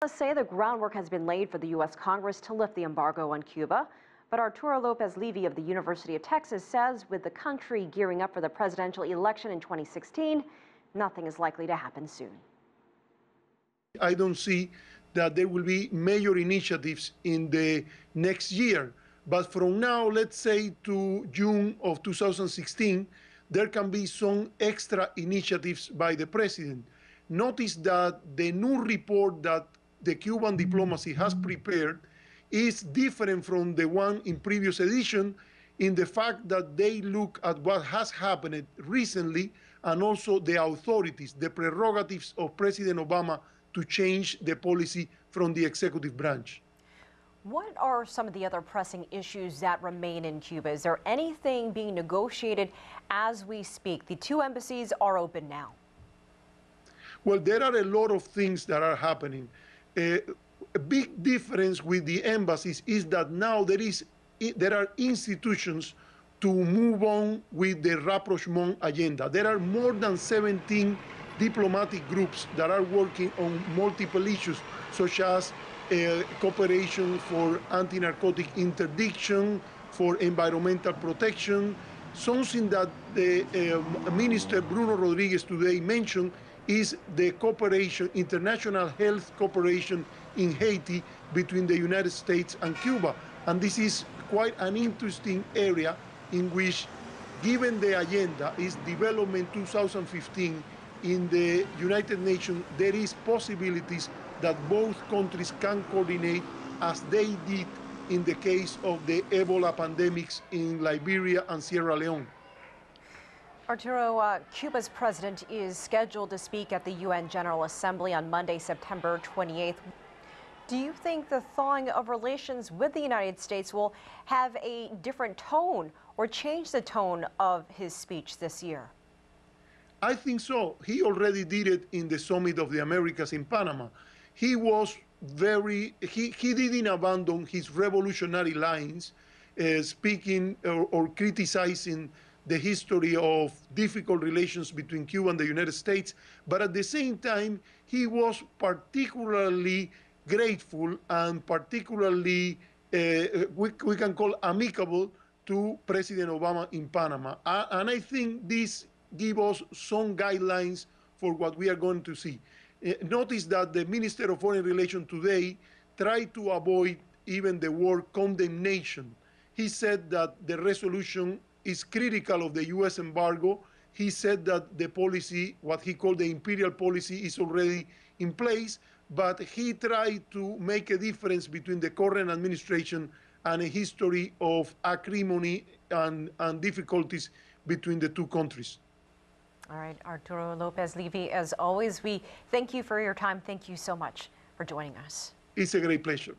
Let's say the groundwork has been laid for the U.S. Congress to lift the embargo on Cuba. But Arturo Lopez Levy of the University of Texas says with the country gearing up for the presidential election in 2016, nothing is likely to happen soon. I don't see that there will be major initiatives in the next year. But from now, let's say to June of 2016, there can be some extra initiatives by the president. Notice that the new report that the Cuban diplomacy has prepared is different from the one in previous edition in the fact that they look at what has happened recently and also the authorities, the prerogatives of President Obama to change the policy from the executive branch. What are some of the other pressing issues that remain in Cuba? Is there anything being negotiated as we speak? The two embassies are open now. Well, there are a lot of things that are happening. A big difference with the embassies is that now there are institutions to move on with the rapprochement agenda. There are more than 17 diplomatic groups that are working on multiple issues, such as cooperation for anti-narcotic interdiction, for environmental protection. Something that the Minister Bruno Rodriguez today mentioned is the cooperation, international health cooperation in Haiti between the United States and Cuba. And this is quite an interesting area in which, given the agenda is development 2015 in the United Nations, there is possibilities that both countries can coordinate as they did in the case of the Ebola pandemics in Liberia and Sierra Leone. Arturo, Cuba's president is scheduled to speak at the UN General Assembly on Monday, September 28th. Do you think the thawing of relations with the United States will have a different tone or change the tone of his speech this year? I think so. He already did it in the Summit of the Americas in Panama. He was he didn't abandon his revolutionary lines, speaking or criticizing the history of difficult relations between Cuba and the United States, but at the same time, he was particularly grateful and particularly, we can call amicable to President Obama in Panama. And I think this gives us some guidelines for what we are going to see. Notice that the Minister of Foreign Relations today tried to avoid even the word condemnation. He said that the resolution is critical of the U.S. embargo. He said that the policy, what he called the imperial policy, is already in place, but he tried to make a difference between the current administration and a history of acrimony and difficulties between the two countries. All right, Arturo Lopez Levy, as always, we thank you for your time. Thank you so much for joining us. It's a great pleasure.